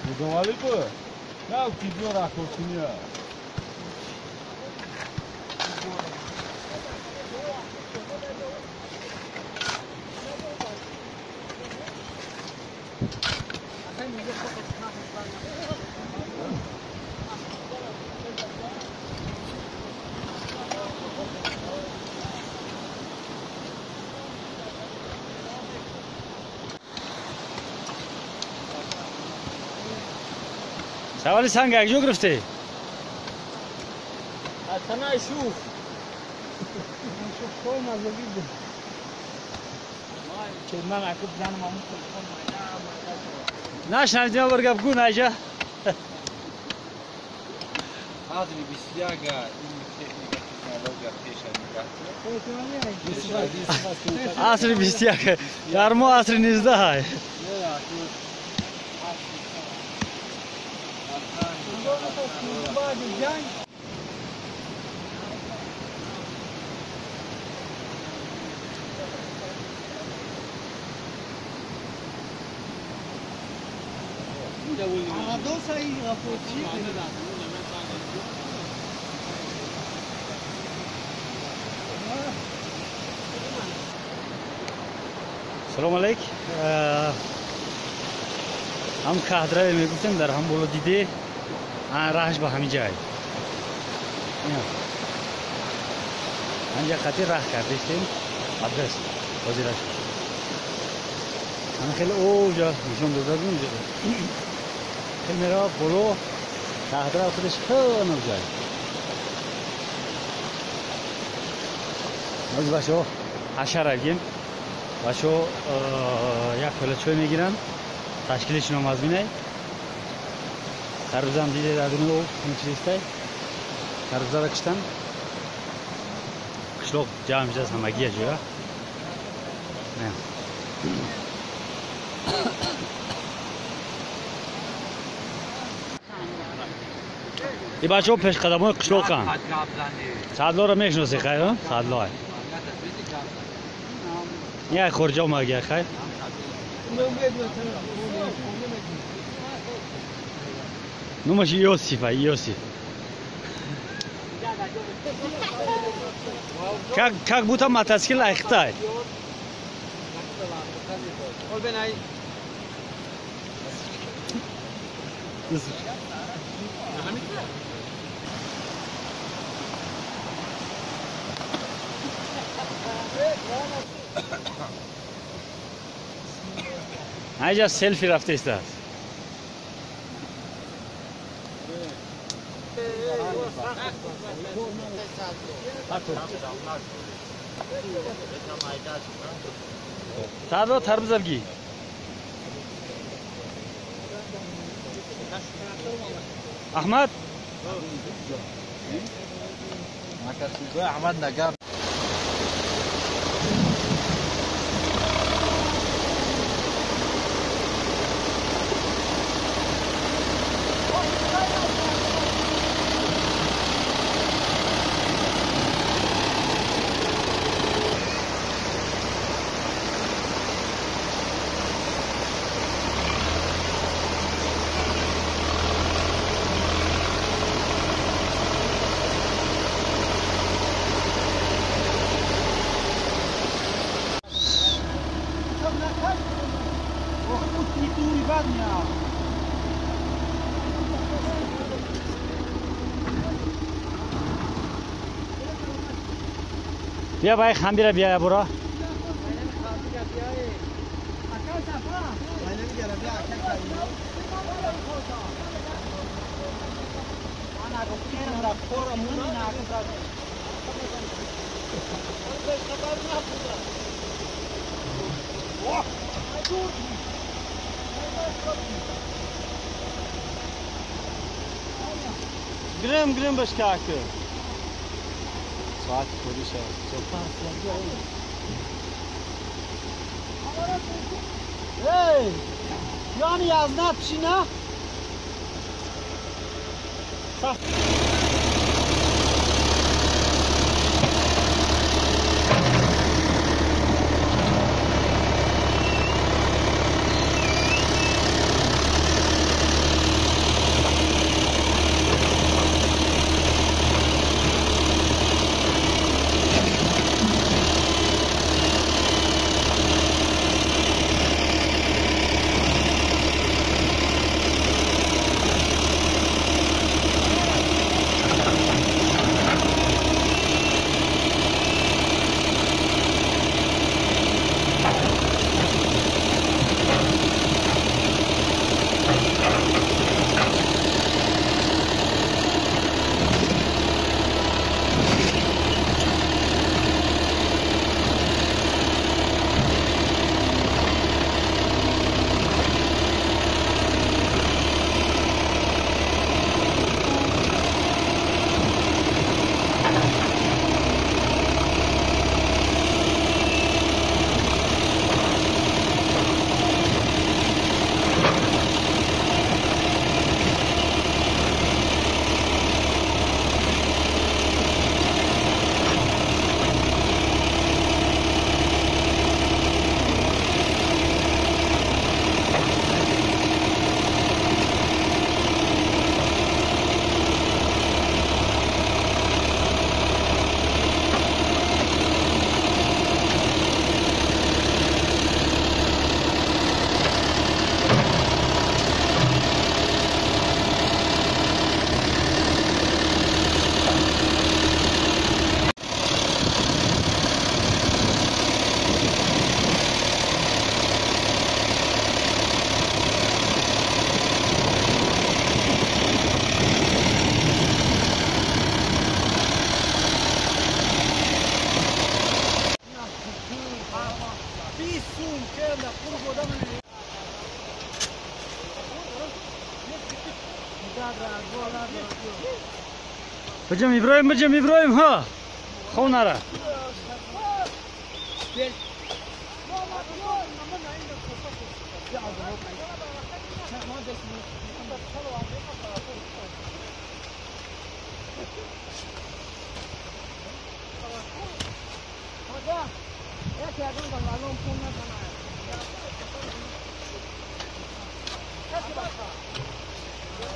Budowali by? Ja, kibiora kokinia. سوالی سنگ کجا گرفتی؟ اصلا شوف شوف کل مزاجی بود که من اکو بزنم همون تلفن نشنیدیم برگب گو نجا Adri Bisyaga این تکنیک تکنولوژی پیش میاد. عصر 21 در ما عصر 19 های سلام علیک هم کهدره میگفتیم در هم بالا دیده راهش به همین جای اینجا خطی راه کردیم آدرس وزیرش همه خیلی اوجا نشون داده بود خیلی میرا بالا کهدره خودش خیلی جای از بچه ها حشر اگیم بچه ها یک پلچوی میگیرن تشکیلشون هم از بینه خربزه هم دیده در دونه او میچیسته خربزه را کشتن قشلوق جمع میشه از همگیه جویا نه این بچه ها پیش قدم های قشلوق هم سادلا را میشناسی خیر ها؟ سادلا های یک خورجه هم اگه خیر نومش یوسیفه یوسیف как будто мотоцикл айхтай اینجا سلفی رفته است سادو تربزلگی احمد احمد نگار بیا بای خمبیره بیا برا گرم بشکاکه ساعت پولیسه ای یعنی از نه پیشینه بجم ابراهیم ها خونه را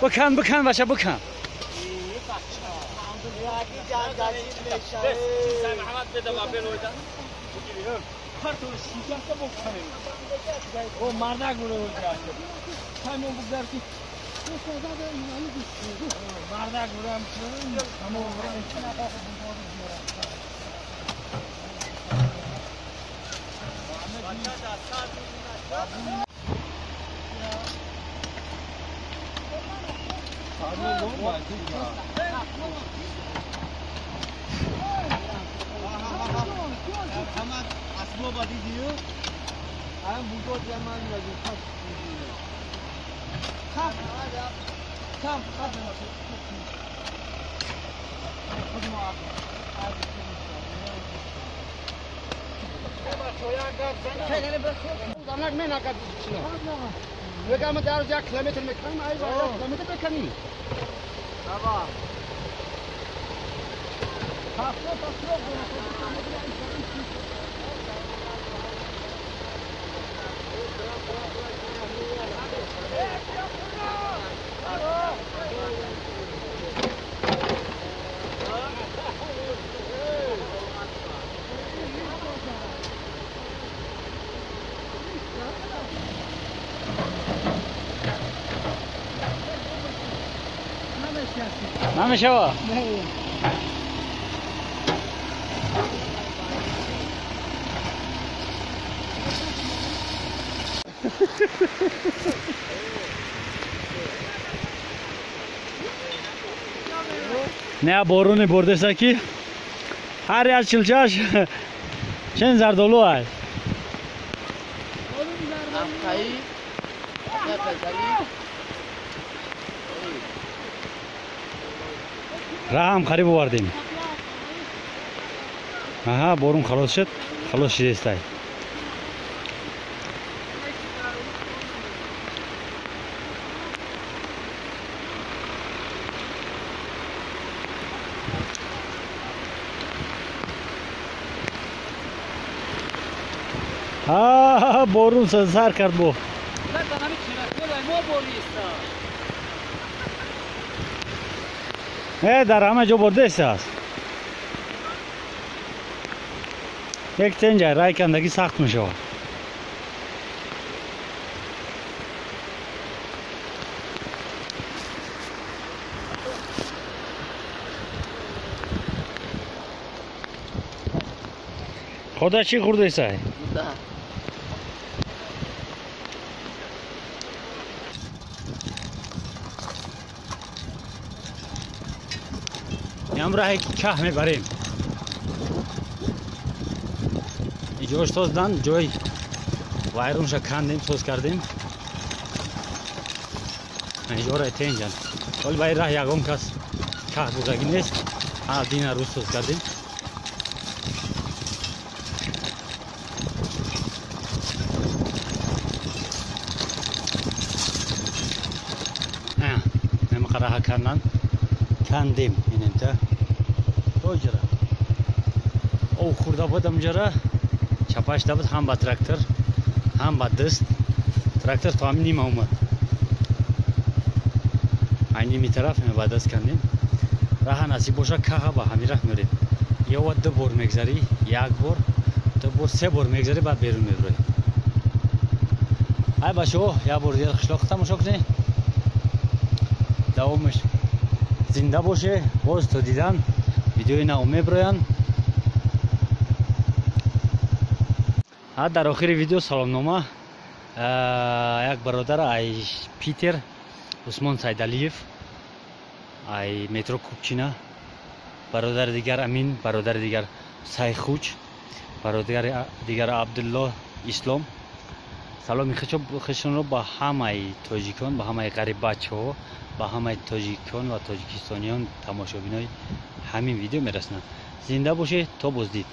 بکن باشه بکن نمیشه نه بارون برده سکی هر یک چلچاش چند زردالو است راه هم خریب آوردیم آها بارون خلاص شد خلاص شده است بارون سر کرد بو در همه جا برده است یک تنجه رای کندگی سخت میشه خدا چی خورده است امراه که میبریم اینجا سازدن جای وایرونش کندیم سوز کردیم اینجا را تنجن ولی باید راه یکم کس که بودگی نیست دین روز سوز کردیم نمقه راه کندیم اینم تا جرا او خورده بودم جرا چپاش داد هم با تراکتور هم با دست تراکتور تو همین نیم اومد اینی طرف می با دست کندیم راه نصیب باشه که با همین راه میریم یا دو بار میگذری یک بار دو بار سه بار میگذری بعد بیرون میبری ای باشو یا بار دیگه قشلاق تماشا کنی دوامش زنده باشه باز تو دیدن ویدیوی نو میبراین در آخر ویدیو سلامنامه یک برادر ای پیتر عثمان سیدعلیف ای مترو کوپچینا برادر دیگر امین برادر دیگر سایخوچ برادر دیگر عبدالله اسلام سلامی خشن رو با همه تاجیکان با همه غریب بچه‌ها با همه تاجیکان و تاجیکستانیان تماشابینای همین ویدیو میرسونم. زنده باشه تا بازدید.